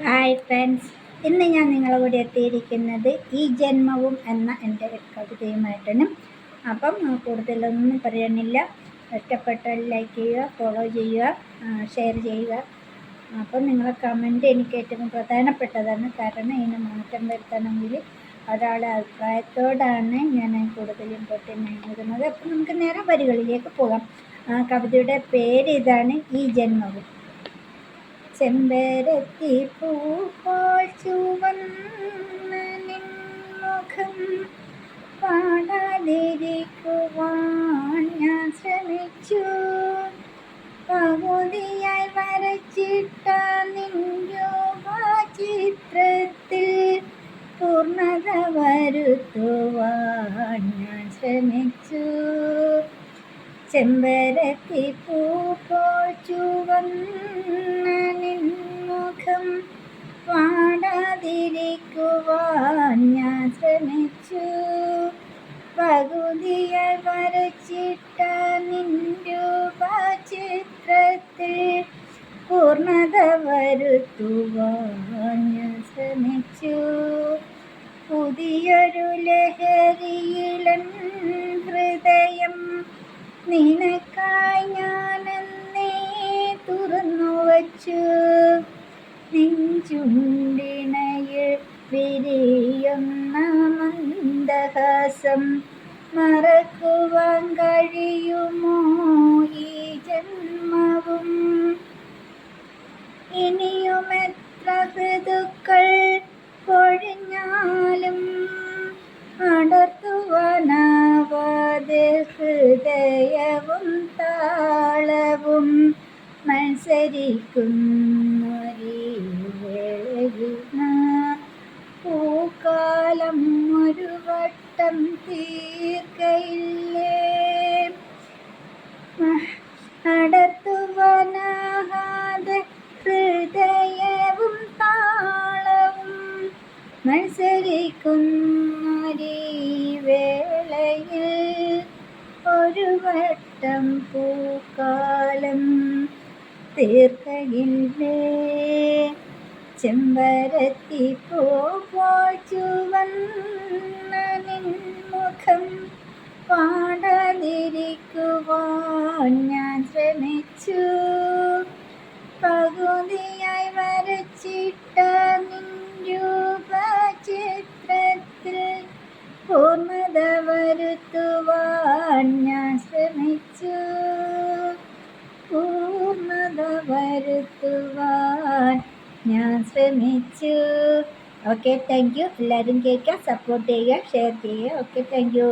Hi friends, ഇന്ന് ഞാൻ നിങ്ങളുടെ കൂടെ എത്തിയിരിക്കുന്നത് ഈ ജന്മവും എന്ന എൻ്റെ കവിതയുമായിട്ടാണ്. അപ്പം കൂടുതലൊന്നും പറയാനില്ല. ഇഷ്ടപ്പെട്ടാൽ ലൈക്ക് ചെയ്യുക, ഫോളോ ചെയ്യുക, ഷെയർ ചെയ്യുക. അപ്പം നിങ്ങളെ കമൻറ്റ് എനിക്ക് ഏറ്റവും പ്രധാനപ്പെട്ടതാണ്. കാരണം ഇതിന് മാറ്റം വരുത്തണമെങ്കിൽ ഒരാളുടെ അഭിപ്രായത്തോടാണ് ഞാൻ കൂടുതൽ ഇമ്പോർട്ടൻ്റ് നൽകുന്നത്. അപ്പം നമുക്ക് നേരെ വരികളിലേക്ക് പോകാം. കവിതയുടെ പേര് ഇതാണ്, ഈ ജന്മവും. ചെമ്പരത്തി പൂപ്പോൾ ചുവന്ന നിൻമുഖം പാടാതിരിക്കുവാൻ ഞാൻ ശ്രമിച്ചു. പകുതിയായി വരച്ചിട്ട നിൻ രൂപചിത്രത്തിൽ പൂർണ്ണത വരുത്തുവാൻ ഞാൻ ശ്രമിച്ചു. ചെമ്പരത്തി പൂപ്പോൾ ചുവന്ന നിൻമുഖം പാടാതിരിക്കുവാൻ ഞാൻ ശ്രമിച്ചു. പകുതിയായി വരച്ചിട്ട നിൻ രൂപചിത്രത്തിൽ പൂർണ്ണത വരുത്തുവാൻ ഞാൻ ശ്രമിച്ചു. പുതിയൊരു ലഹരിയിലൻ ഹൃദയം നിനക്കായി ഞാനെന്നേ തുറന്നു വച്ചു. നെഞ്ചുണ്ടിണയിൽ വിരിയുന്ന മന്ദഹാസം മറക്കുവാൻ കഴിയുമോ ഈ ജന്മവും? ഇനിയും എത്ര ഋതുക്കൾ പൊഴിഞ്ഞാലും അടർത്തുവാനാവാതെ ഹൃദയവും താളവും മത്സരിക്കുന്നൊരീ വേളയിൽ പൂക്കാലം ഒരു വട്ടം തീർക്കയില്ലേ? അടർത്തുവാനാകാതെ ഹൃദയവും താളവും മത്സരിക്കുന്നൊരീ വേളയിൽ ഒരു വട്ടം പൂക്കാലം തീർക്കയില്ലേ? ചെമ്പരത്തി പൂപ്പോൾ ചുവന്ന നിൻമുഖം പാടാതിരിക്കുവാൻ ഞാൻ ശ്രമിച്ചു. പകുതിയായി വരച്ചിട്ട നിൻ രൂപചിത്രത്തിൽ പൂർണ്ണത വരുത്തുവാൻ ഞാൻ ശ്രമിച്ചു. പൂർണ്ണത വരുത്തുവാൻ ഞാൻ ശ്രമിച്ചു. Okay, thank you. എല്ലാവരും കേൾക്കുക, സപ്പോർട്ട് ചെയ്യുക, ഷെയർ ചെയ്യുക. Okay, thank you.